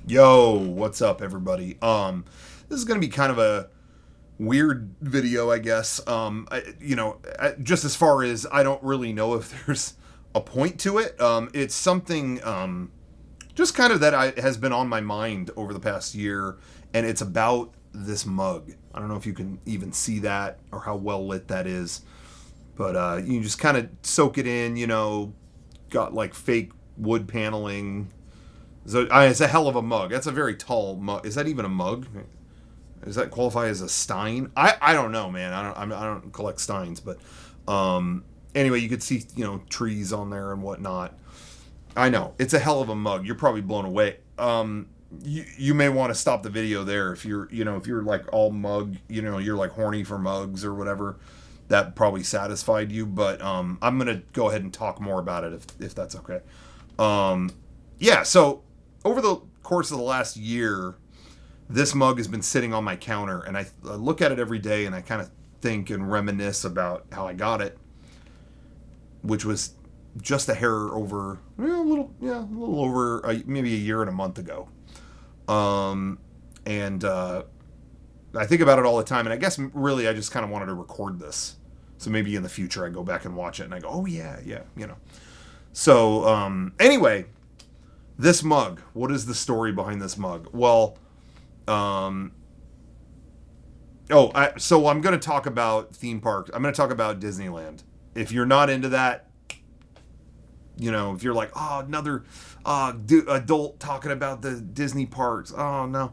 Yo, what's up, everybody? This is gonna be kind of a weird video, I guess. Just as far as I don't really know if there's a point to it. It's something just kind of that has been on my mind over the past year, and it's about this mug. I don't know if you can even see that or how well lit that is, but you can just kind of soak it in. Got like fake wood paneling. So it's a hell of a mug. That's a very tall mug. Is that even a mug? Does that qualify as a stein? I don't know, man. I don't collect steins, but anyway, you could see trees on there and whatnot. I know it's a hell of a mug. You're probably blown away. You may want to stop the video there if you're like all mug. You're like horny for mugs or whatever. That probably satisfied you, but I'm gonna go ahead and talk more about it if that's okay. Yeah. So over the course of the last year, this mug has been sitting on my counter, and I look at it every day, and I kind of think and reminisce about how I got it, which was just a hair over, a little over maybe a year and a month ago. And I think about it all the time, and I guess really I just kind of wanted to record this, so maybe in the future I go back and watch it, and I go, oh yeah. So anyway, this mug. What is the story behind this mug? Well, so I'm going to talk about theme parks. I'm going to talk about Disneyland. If you're not into that, if you're like, oh, another adult talking about the Disney parks. Oh no,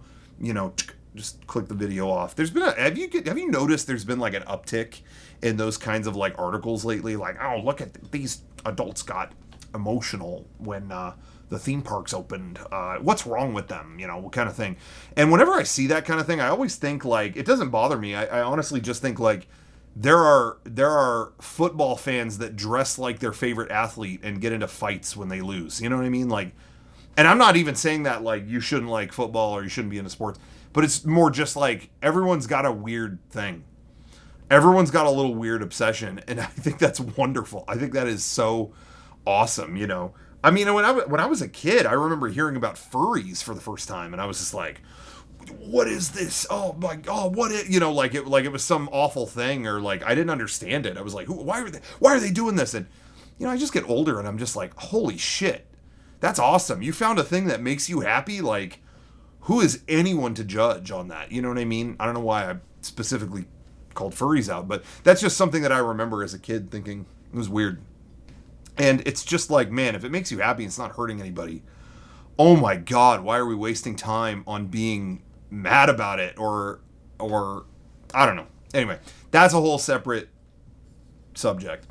just click the video off. There's been have you noticed there's been like an uptick in those kinds of like articles lately? Like, oh, look at these adults got emotional when the theme parks opened. What's wrong with them? What kind of thing? And whenever I see that kind of thing, I always think like it doesn't bother me. I honestly just think like there are football fans that dress like their favorite athlete and get into fights when they lose. You know what I mean? Like, and I'm not even saying that like you shouldn't like football or you shouldn't be into sports, but it's more just like everyone's got a weird thing. Everyone's got a little weird obsession, and I think that's wonderful. I think that is so awesome. I mean, when I was a kid, I remember hearing about furries for the first time, and I was just like, "What is this? Oh my god, what is?" Like it was some awful thing, or like I didn't understand it. I was like, "Why are they doing this?" And I just get older, and I'm just like, "Holy shit, that's awesome! You found a thing that makes you happy." Like, who is anyone to judge on that? You know what I mean? I don't know why I specifically called furries out, but that's just something that I remember as a kid thinking it was weird. And it's just like, man, if it makes you happy, it's not hurting anybody. Oh my God, why are we wasting time on being mad about it or I don't know. Anyway, that's a whole separate subject.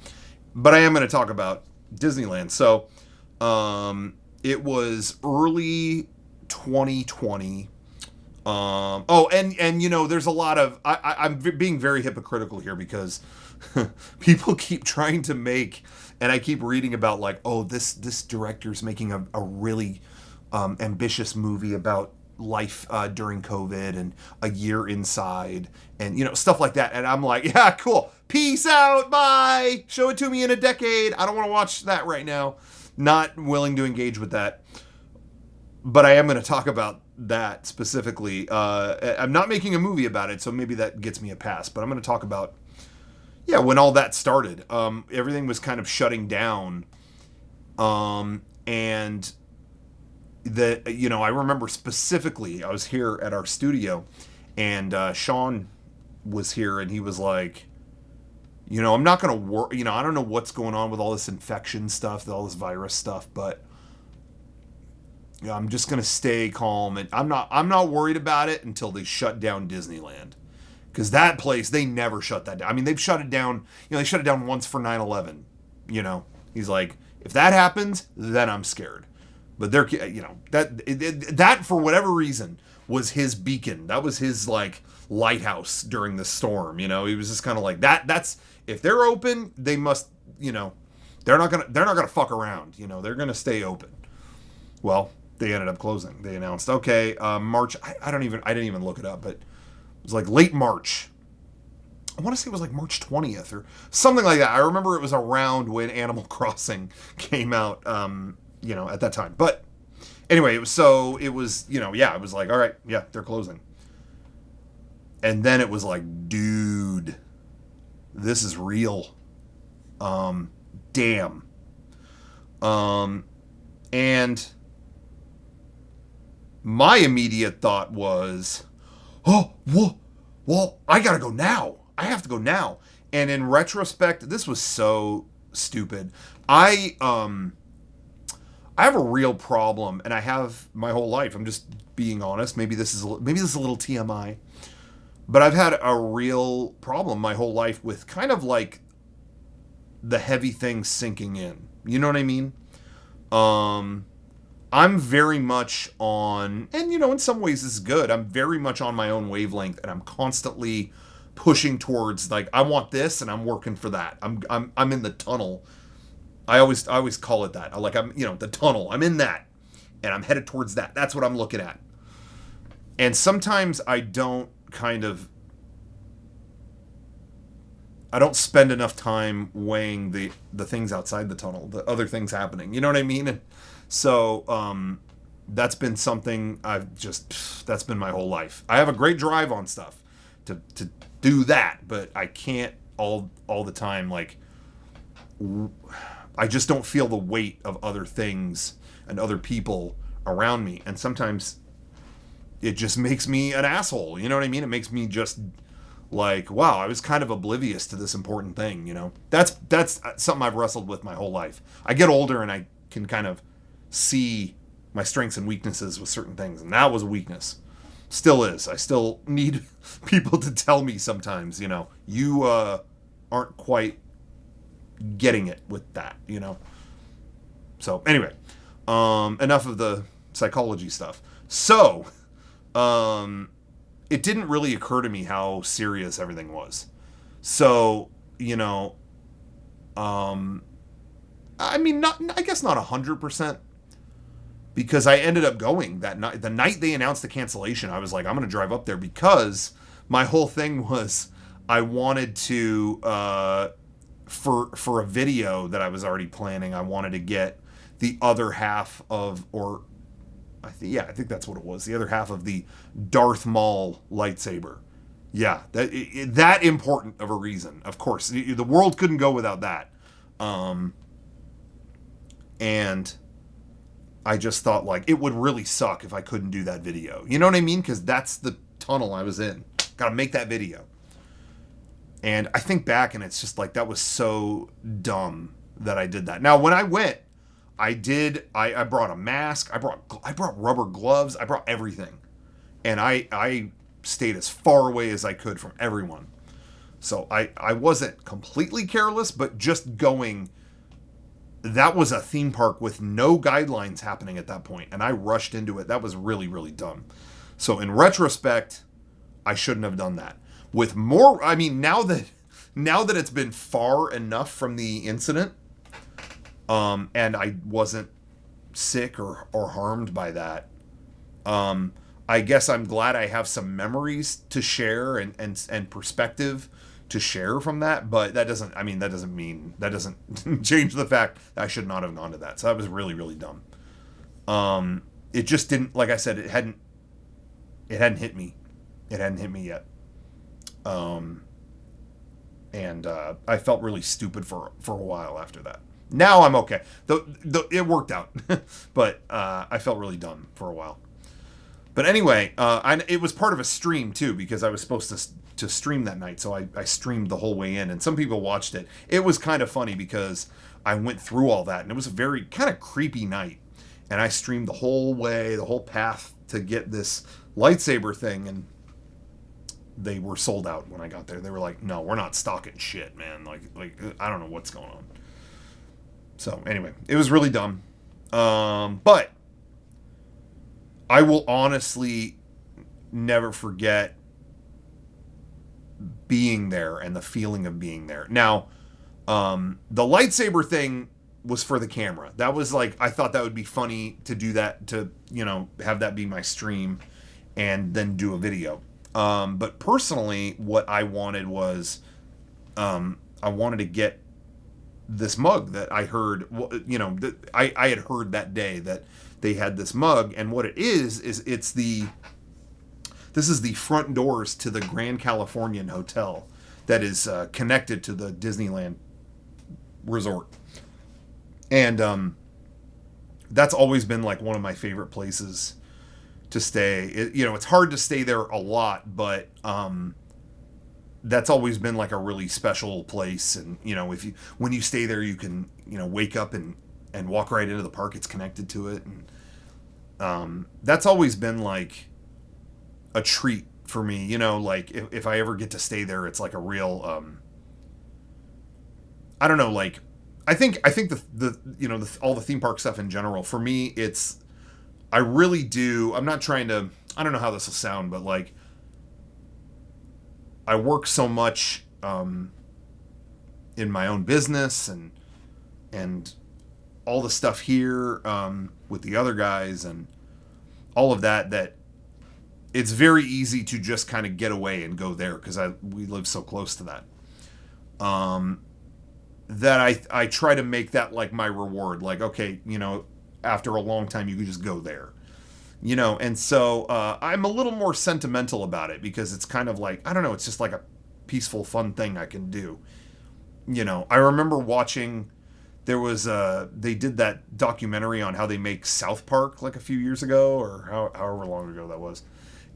But I am going to talk about Disneyland. So, it was early 2020. There's a lot of I'm being very hypocritical here because people keep trying to make, and I keep reading about like, oh, this director's making a really ambitious movie about life during COVID and a year inside and stuff like that, and I'm like, yeah, cool, peace out, bye, show it to me in a decade. I don't want to watch that right now. Not willing to engage with that. But I am going to talk about that specifically. I'm not making a movie about it, so maybe that gets me a pass. But I'm going to talk about, when all that started. Everything was kind of shutting down. And I remember specifically, I was here at our studio, and Sean was here, and he was like, I'm not going to work. I don't know what's going on with all this infection stuff, all this virus stuff, but I'm just gonna stay calm, and I'm not worried about it until they shut down Disneyland, because that place, they never shut that down. I mean, they've shut it down. They shut it down once for 9/11. He's like, if that happens, then I'm scared. But they're that for whatever reason was his beacon. That was his like lighthouse during the storm. He was just kind of like that. That's if they're open, they must. They're not gonna fuck around. They're gonna stay open. Well, they ended up closing. They announced, okay, March. I didn't even look it up, but it was like late March. I want to say it was like March 20th or something like that. I remember it was around when Animal Crossing came out, at that time. But Anyway, it was like, all right, yeah, they're closing. And then it was like, dude, this is real. Damn. And my immediate thought was, oh, well, I gotta go now. I have to go now. And in retrospect, this was so stupid. I have a real problem, and I have my whole life. I'm just being honest. Maybe this is a little TMI, but I've had a real problem my whole life with kind of like the heavy things sinking in. You know what I mean? I'm very much on, and in some ways this is good. I'm very much on my own wavelength, and I'm constantly pushing towards, like, I want this, and I'm working for that. I'm in the tunnel. I always call it that. I'm the tunnel. I'm in that, and I'm headed towards that. That's what I'm looking at. And sometimes I don't spend enough time weighing the things outside the tunnel, the other things happening. You know what I mean? And so that's been something that's been my whole life. I have a great drive on stuff to do that, but I can't all the time. Like, I just don't feel the weight of other things and other people around me. And sometimes it just makes me an asshole. You know what I mean? It makes me just like, wow, I was kind of oblivious to this important thing, That's something I've wrestled with my whole life. I get older and I can kind of see my strengths and weaknesses with certain things, and that was a weakness. Still is. I still need people to tell me sometimes, you aren't quite getting it with that, So anyway, enough of the psychology stuff. So, it didn't really occur to me how serious everything was. So, I guess not 100%, because I ended up going that night. The night they announced the cancellation, I was like, I'm going to drive up there, because my whole thing was I wanted to, for a video that I was already planning, I wanted to get the other half of, or I think that's what it was. The other half of the Darth Maul lightsaber. Yeah, that important of a reason. Of course, the world couldn't go without that. And I just thought, like, it would really suck if I couldn't do that video. You know what I mean? Because that's the tunnel I was in. Got to make that video. And I think back, and it's just like, that was so dumb that I did that. Now, when I went, I brought a mask, I brought rubber gloves, I brought everything. And I stayed as far away as I could from everyone. So I wasn't completely careless, but just going, that was a theme park with no guidelines happening at that point, and I rushed into it. That was really, really dumb. So in retrospect, I shouldn't have done that. With more, now that it's been far enough from the incident, and I wasn't sick or harmed by that, I guess I'm glad I have some memories to share and perspective to share from that, but that doesn't change the fact that I should not have gone to that. So that was really, really dumb. It just didn't, like I said, it hadn't hit me. It hadn't hit me yet. And I felt really stupid for a while after that. Now I'm okay. Though it worked out, but I felt really dumb for a while. But anyway, it was part of a stream too, because I was supposed to stream that night, so I streamed the whole way in, and some people watched it. It was kind of funny because I went through all that, and it was a very kind of creepy night, and I streamed the whole way, the whole path to get this lightsaber thing, and they were sold out when I got there. They were like, no, we're not stocking shit, man. Like I don't know what's going on. So anyway, it was really dumb. But I will honestly never forget being there and the feeling of being there. Now, the lightsaber thing was for the camera. That was like, I thought that would be funny to do that, to, have that be my stream and then do a video. But personally, what I wanted was, I wanted to get this mug that I heard, that I had heard that day that they had this mug, and what it is this is the front doors to the Grand Californian Hotel that is connected to the Disneyland resort. And that's always been like one of my favorite places to stay. It's hard to stay there a lot, but that's always been like a really special place. And when you stay there, you can wake up and walk right into the park. It's connected to it, and that's always been like a treat for me. Like if I ever get to stay there, it's like a real I don't know, like I think all the theme park stuff in general, for me, I really do. I'm not trying to, I don't know how this will sound, but like I work so much in my own business and all the stuff here with the other guys and all of that it's very easy to just kind of get away and go there because we live so close to that. That I try to make that like my reward. Like, okay, after a long time you can just go there. And so I'm a little more sentimental about it because it's kind of like, I don't know, it's just like a peaceful, fun thing I can do. I remember watching, they did that documentary on how they make South Park like a few years ago or however long ago that was.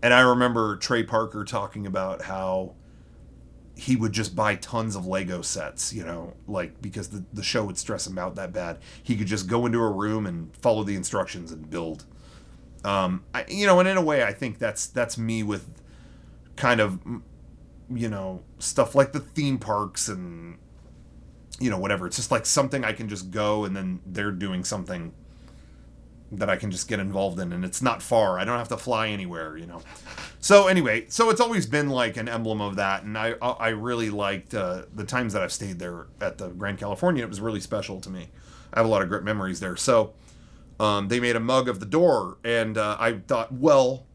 And I remember Trey Parker talking about how he would just buy tons of Lego sets, like because the show would stress him out that bad. He could just go into a room and follow the instructions and build. And in a way, I think that's me with kind of, stuff like the theme parks and, whatever. It's just like something I can just go and then they're doing something that I can just get involved in, and it's not far. I don't have to fly anywhere, So anyway, so it's always been like an emblem of that, and I really liked the times that I've stayed there at the Grand Californian. It was really special to me. I have a lot of great memories there. So they made a mug of the door, and I thought, well,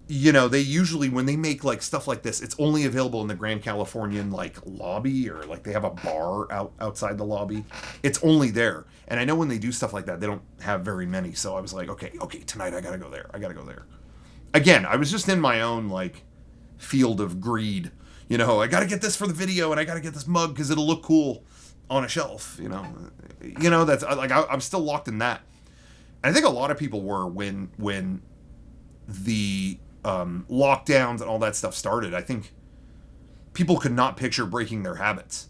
they usually, when they make like stuff like this, it's only available in the Grand Californian like lobby, or like they have a bar outside the lobby. It's only there. And I know when they do stuff like that, they don't have very many. So I was like, okay, tonight I gotta go there. Again, I was just in my own like field of greed. I gotta get this for the video, and I gotta get this mug because it'll look cool on a shelf. That's like I'm still locked in that. And I think a lot of people were when the lockdowns and all that stuff started. I think people could not picture breaking their habits.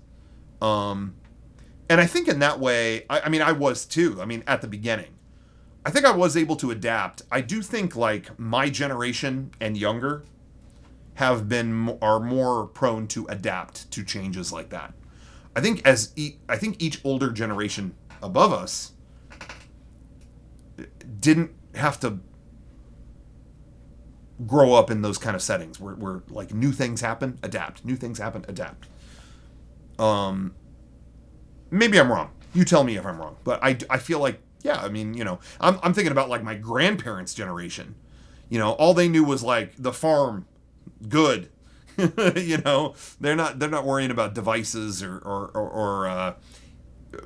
And I think in that way, I mean, I was too. I mean, at the beginning, I think I was able to adapt. I do think like my generation and younger are more prone to adapt to changes like that. I think each older generation above us didn't have to grow up in those kind of settings where like new things happen, adapt. New things happen, adapt. Maybe I'm wrong. You tell me if I'm wrong. But I feel like, yeah, I mean, I'm thinking about like my grandparents' generation. All they knew was like the farm, good. They're not worrying about devices or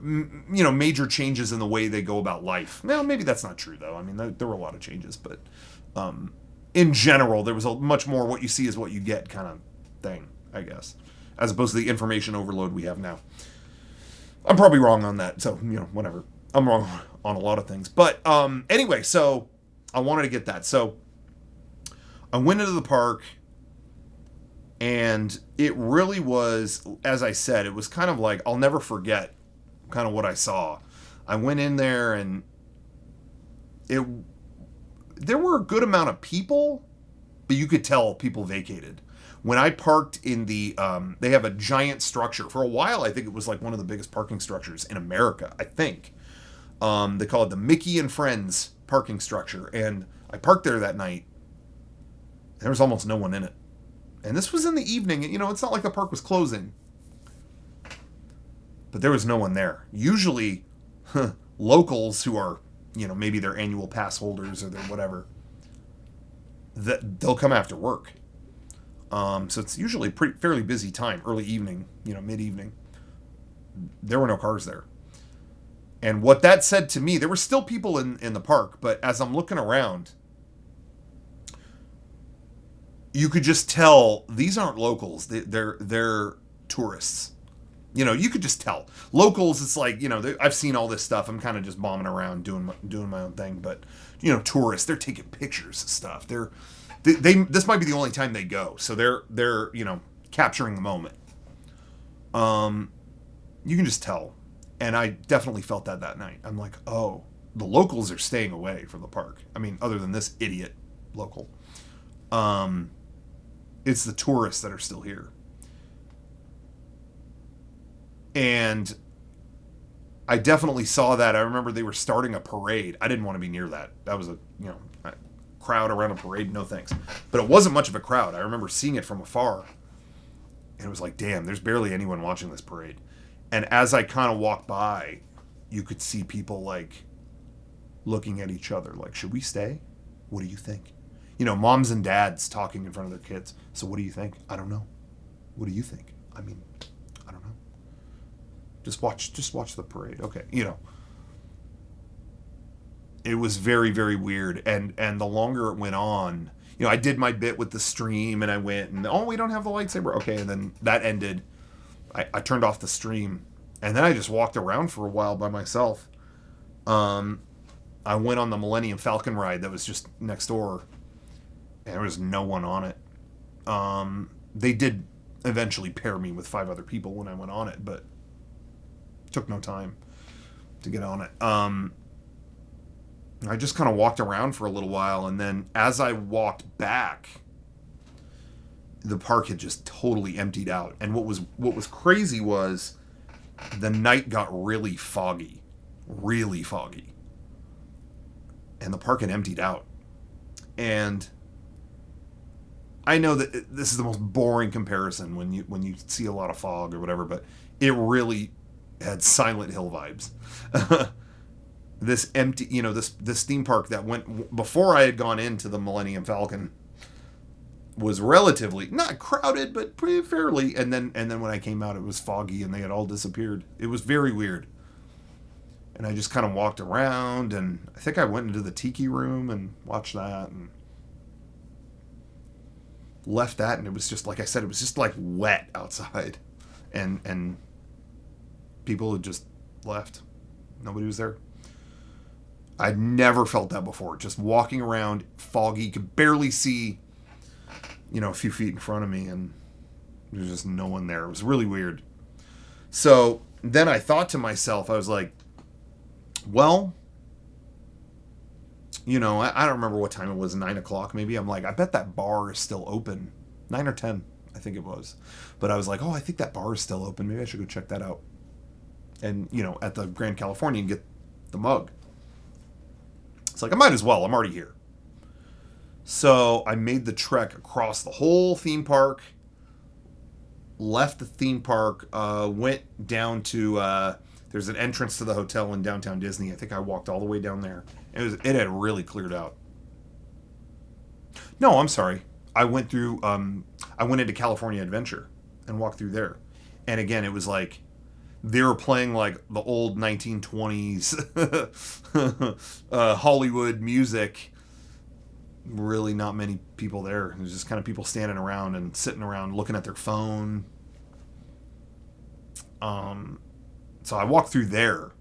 major changes in the way they go about life. Well, maybe that's not true though. I mean, there were a lot of changes, but in general, there was a much more what you see is what you get kind of thing, I guess, as opposed to the information overload we have now. I'm probably wrong on that, so, whatever. I'm wrong on a lot of things. But anyway, so I wanted to get that. So I went into the park, and it really was, as I said, it was kind of like, I'll never forget kind of what I saw. I went in there, and there were a good amount of people, but you could tell people vacated. When I parked in they have a giant structure. For a while, I think it was like one of the biggest parking structures in America, I think. They call it the Mickey and Friends parking structure. And I parked there that night. There was almost no one in it. And this was in the evening. It's not like the park was closing. But there was no one there. Usually, locals who are, maybe they're annual pass holders or they're whatever, they'll come after work. So it's usually fairly busy time, early evening, mid-evening. There were no cars there. And what that said to me, there were still people in the park, but as I'm looking around, you could just tell these aren't locals. They're tourists. You could just tell. Locals, it's like, I've seen all this stuff. I'm kind of just bombing around doing my own thing. But, tourists, they're taking pictures of stuff. They this might be the only time they go. So they're capturing the moment. You can just tell. And I definitely felt that night. I'm like, oh, the locals are staying away from the park. I mean, other than this idiot local. It's the tourists that are still here. And I definitely saw that. I remember they were starting a parade. I didn't want to be near that. That was a crowd around a parade. No thanks. But it wasn't much of a crowd. I remember seeing it from afar. And it was like, damn, there's barely anyone watching this parade. And as I kind of walked by, you could see people like looking at each other like, should we stay? What do you think? Moms and dads talking in front of their kids. So what do you think? I don't know. What do you think? I mean, I don't know. Just watch the parade. Okay. It was very, very weird. And the longer it went on, I did my bit with the stream and I went and, oh, we don't have the lightsaber. Okay. And then that ended. I turned off the stream and then I just walked around for a while by myself. I went on the Millennium Falcon ride that was just next door and there was no one on it. They did eventually pair me with 5 other people when I went on it, but it took no time to get on it. I just kind of walked around for a little while, and then as I walked back, the park had just totally emptied out. And what was crazy was the night got really foggy. And the park had emptied out. And I know that this is the most boring comparison when you see a lot of fog or whatever, but it really had Silent Hill vibes. This empty, this theme park that went before I had gone into the Millennium Falcon was relatively not crowded, but pretty fairly. And then when I came out, it was foggy and they had all disappeared. It was very weird. And I just kind of walked around, and I think I went into the tiki room and watched that and left that. And it was just, like I said, it was just like wet outside, and people had just left. Nobody was there. I'd never felt that before. Just walking around, foggy, could barely see, a few feet in front of me, and there's just no one there. It was really weird. So then I thought to myself, I was like, well, I don't remember what time it was, 9 o'clock maybe. I'm like, I bet that bar is still open. 9 or 10, I think it was. But I was like, oh, I think that bar is still open. Maybe I should go check that out. And, at the Grand Californian, get the mug. It's like, I might as well. I'm already here. So I made the trek across the whole theme park, left the theme park, went down to, there's an entrance to the hotel in downtown Disney. I think I walked all the way down there. It had really cleared out. No, I'm sorry. I went through, I went into California Adventure and walked through there. And again, it was like, they were playing like the old 1920s Hollywood music. Really not many people there. There's just kind of people standing around and sitting around looking at their phone. So I walked through there.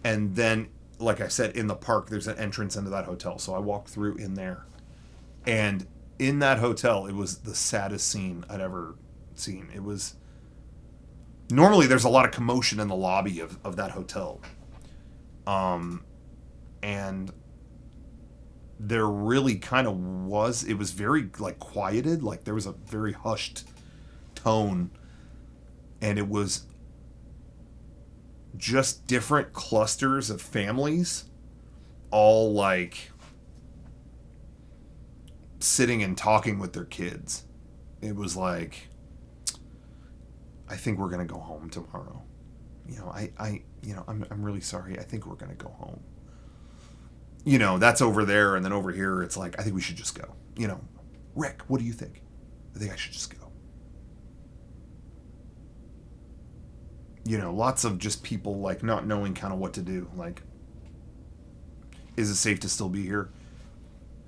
And then, like I said, in the park, there's an entrance into that hotel. So I walked through in there. And in that hotel, it was the saddest scene I'd ever seen. It was... Normally, there's a lot of commotion in the lobby of that hotel. And there really kind of was. It was very, like, quieted. Like, there was a very hushed tone. And it was just different clusters of families all, like, sitting and talking with their kids. It was like... I think we're going to go home tomorrow. I'm really sorry. I think we're going to go home. That's over there. And then over here, it's like, I think we should just go. Rick, what do you think? I think I should just go. lots of just people like not knowing kind of what to do. Like, is it safe to still be here?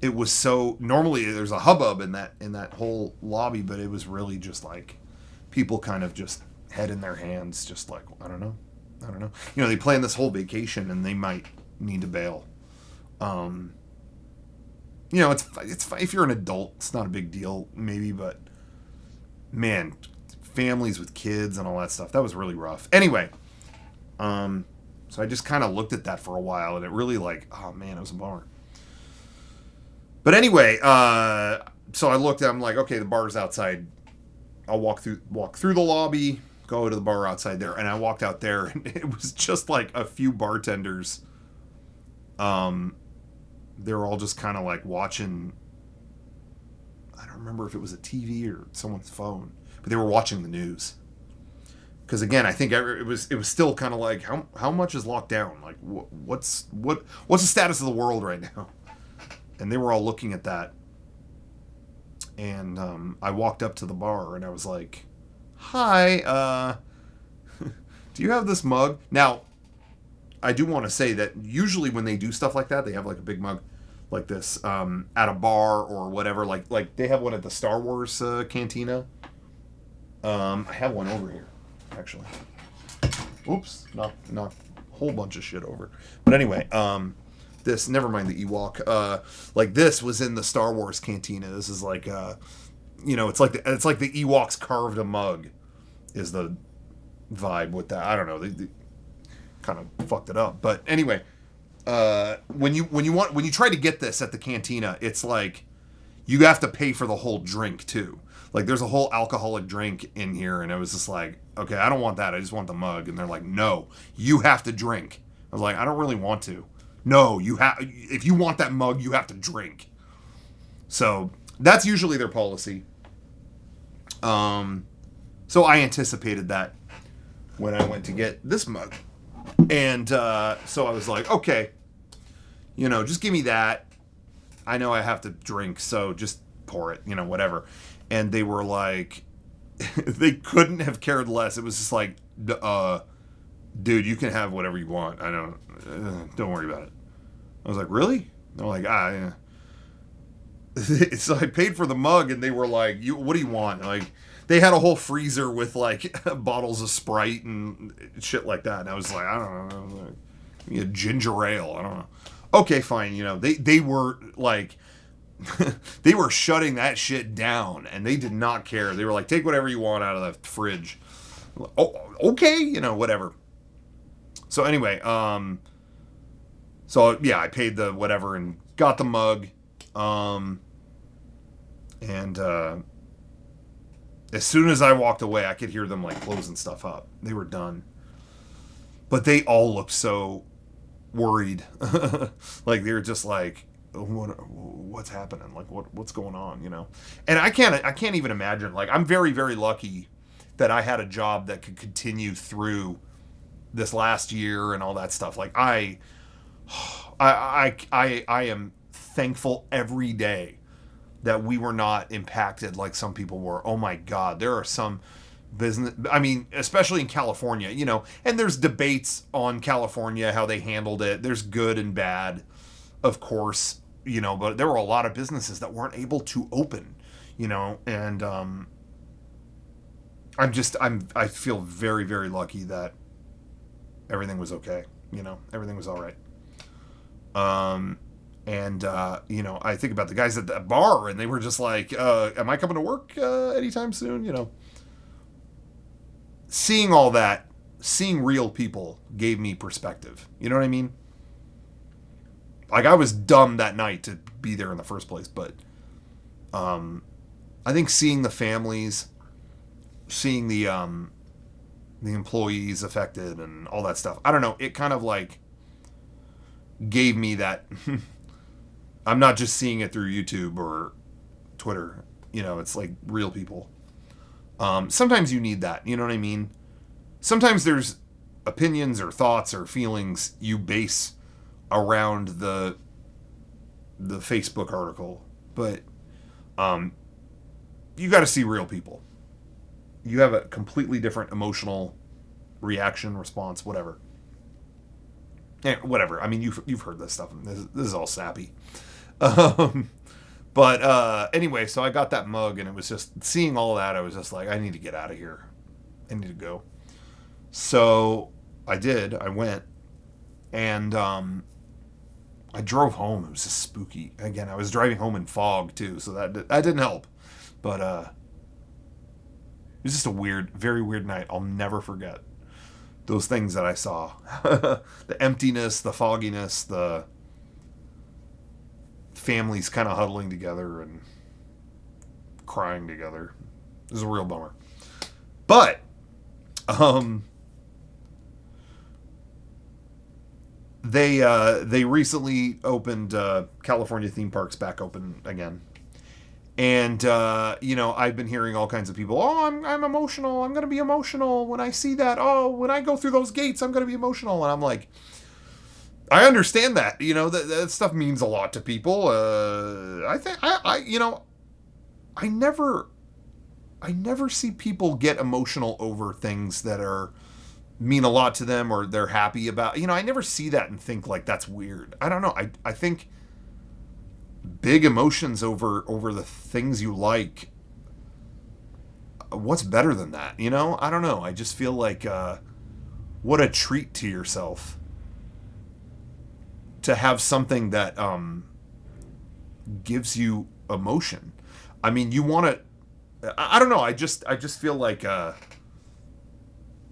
It was so normally there's a hubbub in that whole lobby, but it was really just like people kind of just head in their hands, just like I don't know. They plan this whole vacation and they might need to bail. It's if you're an adult, it's not a big deal maybe, but man, families with kids and all that stuff, that was really rough. Anyway, so I just kind of looked at that for a while, and it really like, oh man, it was a bummer. But anyway, so I looked at, I'm like, okay, the bar's outside. I'll walk through the lobby, go to the bar outside there, and I walked out there, and it was just like a few bartenders. They were all just kind of like watching. I don't remember if it was a TV or someone's phone, but they were watching the news. Because again, I think it was still kind of like how much is locked down? Like what's the status of the world right now? And they were all looking at that. And I walked up to the bar and I was like, "Hi, do you have this mug?" Now, I do want to say that usually when they do stuff like that, they have like a big mug like this at a bar or whatever. Like they have one at the Star Wars cantina. I have one over here, actually. Oops, knocked a whole bunch of shit over. But anyway, this, never mind the Ewok. Like this was in the Star Wars cantina. This is like, it's like the Ewoks carved a mug, is the vibe with that. I don't know. They kind of fucked it up. But anyway, when you try to get this at the cantina, it's like you have to pay for the whole drink too. Like there's a whole alcoholic drink in here, and I was just like, okay, I don't want that. I just want the mug. And they're like, no, you have to drink. I was like, I don't really want to. No, you have. If you want that mug, you have to drink. So that's usually their policy. So I anticipated that when I went to get this mug. And so I was like, okay, just give me that. I know I have to drink, so just pour it, whatever. And they were like, they couldn't have cared less. It was just like, dude, you can have whatever you want. Don't worry about it. I was like, really? They're like, yeah. So I paid for the mug, and they were like, what do you want? Like, they had a whole freezer with like bottles of Sprite and shit like that. And I was like, I don't know, like, ginger ale. I don't know. Okay, fine. They were like, they were shutting that shit down, and they did not care. They were like, take whatever you want out of the fridge. Oh, okay, whatever. So anyway, so yeah, I paid the whatever and got the mug. And as soon as I walked away, I could hear them like closing stuff up. They were done. But they all looked so worried. Like they were just like, what's happening? Like what's going on, And I can't even imagine. Like I'm very, very lucky that I had a job that could continue through this last year and all that stuff. Like I am thankful every day that we were not impacted like some people were. Oh my God, there are some business, I mean, especially in California, and there's debates on California, how they handled it. There's good and bad, of course, but there were a lot of businesses that weren't able to open, and I feel very, very lucky that everything was okay. Everything was all right. And I think about the guys at that bar, and they were just like, am I coming to work anytime soon? Seeing all that, seeing real people gave me perspective. You know what I mean? Like, I was dumb that night to be there in the first place, but I think seeing the families, seeing the employees affected and all that stuff, I don't know, it kind of like gave me that I'm not just seeing it through YouTube or Twitter, it's like real people. Sometimes you need that, you know what I mean? Sometimes there's opinions or thoughts or feelings you base around the Facebook article, but you got to see real people. You have a completely different emotional reaction, response, whatever. Whatever. I mean, you've heard this stuff. This is all sappy. Um, but anyway, so I got that mug, and it was just seeing all that. I was just like, I need to get out of here. I need to go. So I did. I went, and I drove home. It was just spooky. Again, I was driving home in fog too, so that didn't help. But it was just a weird, very weird night. I'll never forget those things that I saw. The emptiness, the fogginess, the families kind of huddling together and crying together. It was a real bummer. But they recently opened California theme parks back open again. And I've been hearing all kinds of people, oh, I'm emotional. I'm going to be emotional when I see that. Oh, when I go through those gates, I'm going to be emotional. And I'm like, I understand that. That stuff means a lot to people. I never see people get emotional over things that mean a lot to them or they're happy about. I never see that and think like that's weird. I don't know. I think big emotions over the things you like, what's better than that? I don't know. I just feel like what a treat to yourself to have something that gives you emotion. I mean, you want to, I don't know. I just feel like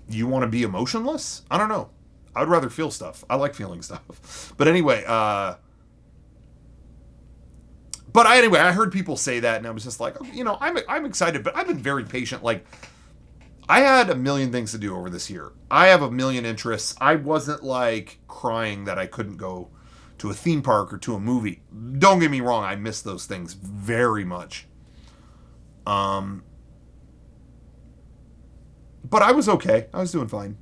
you want to be emotionless. I don't know. I would rather feel stuff. I like feeling stuff. But anyway, I heard people say that, and I was just like, I'm excited, but I've been very patient. Like, I had a million things to do over this year. I have a million interests. I wasn't like crying that I couldn't go to a theme park or to a movie. Don't get me wrong, I miss those things very much. But I was okay. I was doing fine.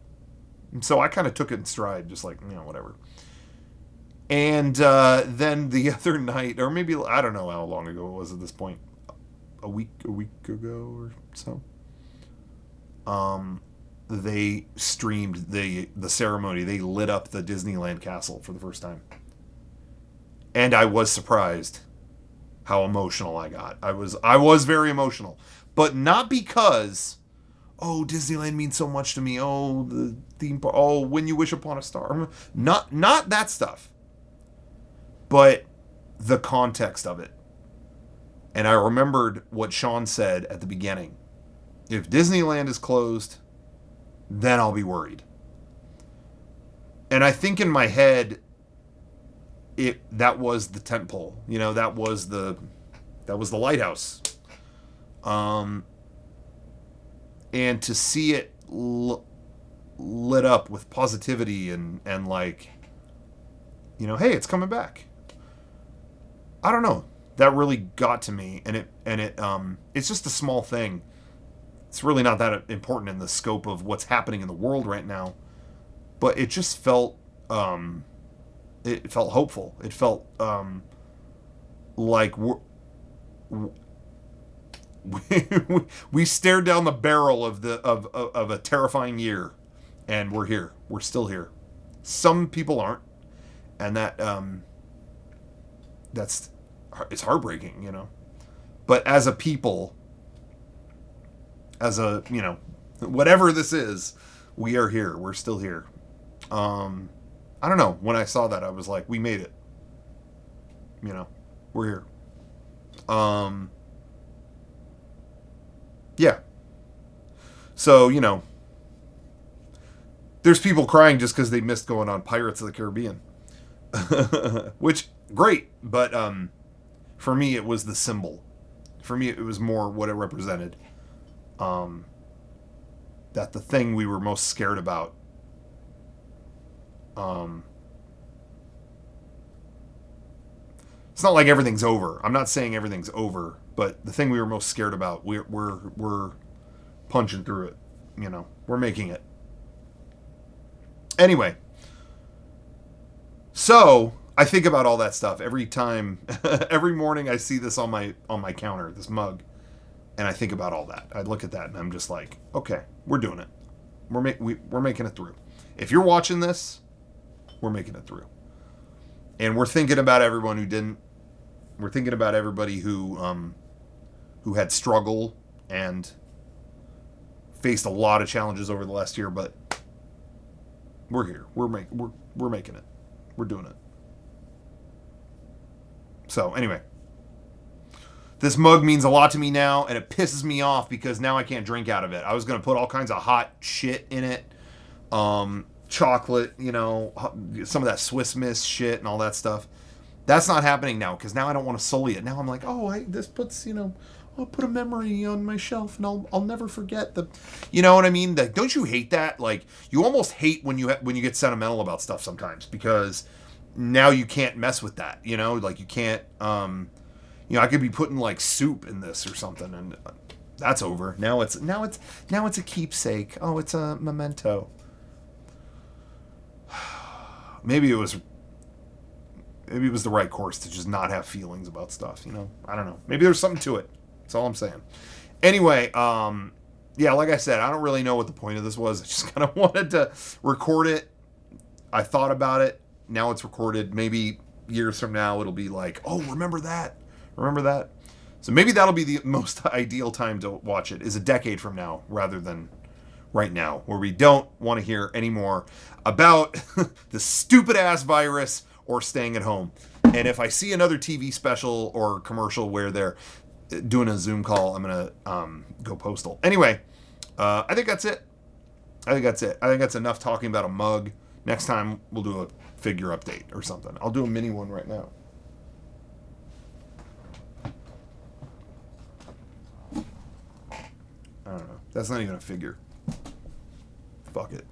And so I kind of took it in stride, just like, whatever. And then the other night, or maybe, I don't know how long ago it was at this point, a week ago or so, they streamed the ceremony. They lit up the Disneyland castle for the first time. And I was surprised how emotional I got. I was very emotional. But not because, oh, Disneyland means so much to me. Oh, the theme park. Oh, When You Wish Upon a Star. Not that stuff. But the context of it. And I remembered what Sean said at the beginning. If Disneyland is closed, then I'll be worried. And I think in my head, that was the tentpole. That was the lighthouse. And to see it lit up with positivity and like, hey, it's coming back. I don't know. That really got to me, and it's just a small thing. It's really not that important in the scope of what's happening in the world right now, but it just felt hopeful. It felt like we stared down the barrel of a terrifying year, and we're here. We're still here. Some people aren't, and it's heartbreaking, But as a people, whatever this is, we are here. We're still here. I don't know. When I saw that, I was like, we made it. We're here. Yeah. So, there's people crying just because they missed going on Pirates of the Caribbean. Which, great. But for me, it was the symbol. For me, it was more what it represented. That the thing we were most scared about, it's not like everything's over. I'm not saying everything's over, but the thing we were most scared about, we're punching through it. We're making it. Anyway, so I think about all that stuff every time. Every morning I see this on my counter, this mug, and I think about all that. I look at that and I'm just like, okay, we're doing it. We're making it through. If you're watching this, we're making it through. And we're thinking about everyone who didn't. We're thinking about everybody who had struggle and faced a lot of challenges over the last year, but we're here. We're making it. We're doing it. So anyway, this mug means a lot to me now, and it pisses me off because now I can't drink out of it. I was gonna put all kinds of hot shit in it, chocolate, some of that Swiss Miss shit and all that stuff. That's not happening now because now I don't want to sully it. Now I'm like, this puts, I'll put a memory on my shelf and I'll never forget the, you know what I mean? Don't you hate that? Like, you almost hate when you get sentimental about stuff sometimes because now you can't mess with that, like you can't, I could be putting like soup in this or something and that's over. Now it's a keepsake. Oh, it's a memento. Maybe it was the right course to just not have feelings about stuff, I don't know. Maybe there's something to it. That's all I'm saying. Anyway, like I said, I don't really know what the point of this was. I just kind of wanted to record it. I thought about it. Now it's recorded. Maybe years from now it'll be like, oh, remember that? So maybe that'll be the most ideal time to watch it, is a decade from now rather than right now, where we don't want to hear anymore about the stupid-ass virus or staying at home. And if I see another TV special or commercial where they're doing a Zoom call, I'm going to go postal. Anyway, I think that's it. I think that's enough talking about a mug. Next time, we'll do a figure update or something. I'll do a mini one right now. I don't know. That's not even a figure. Fuck it.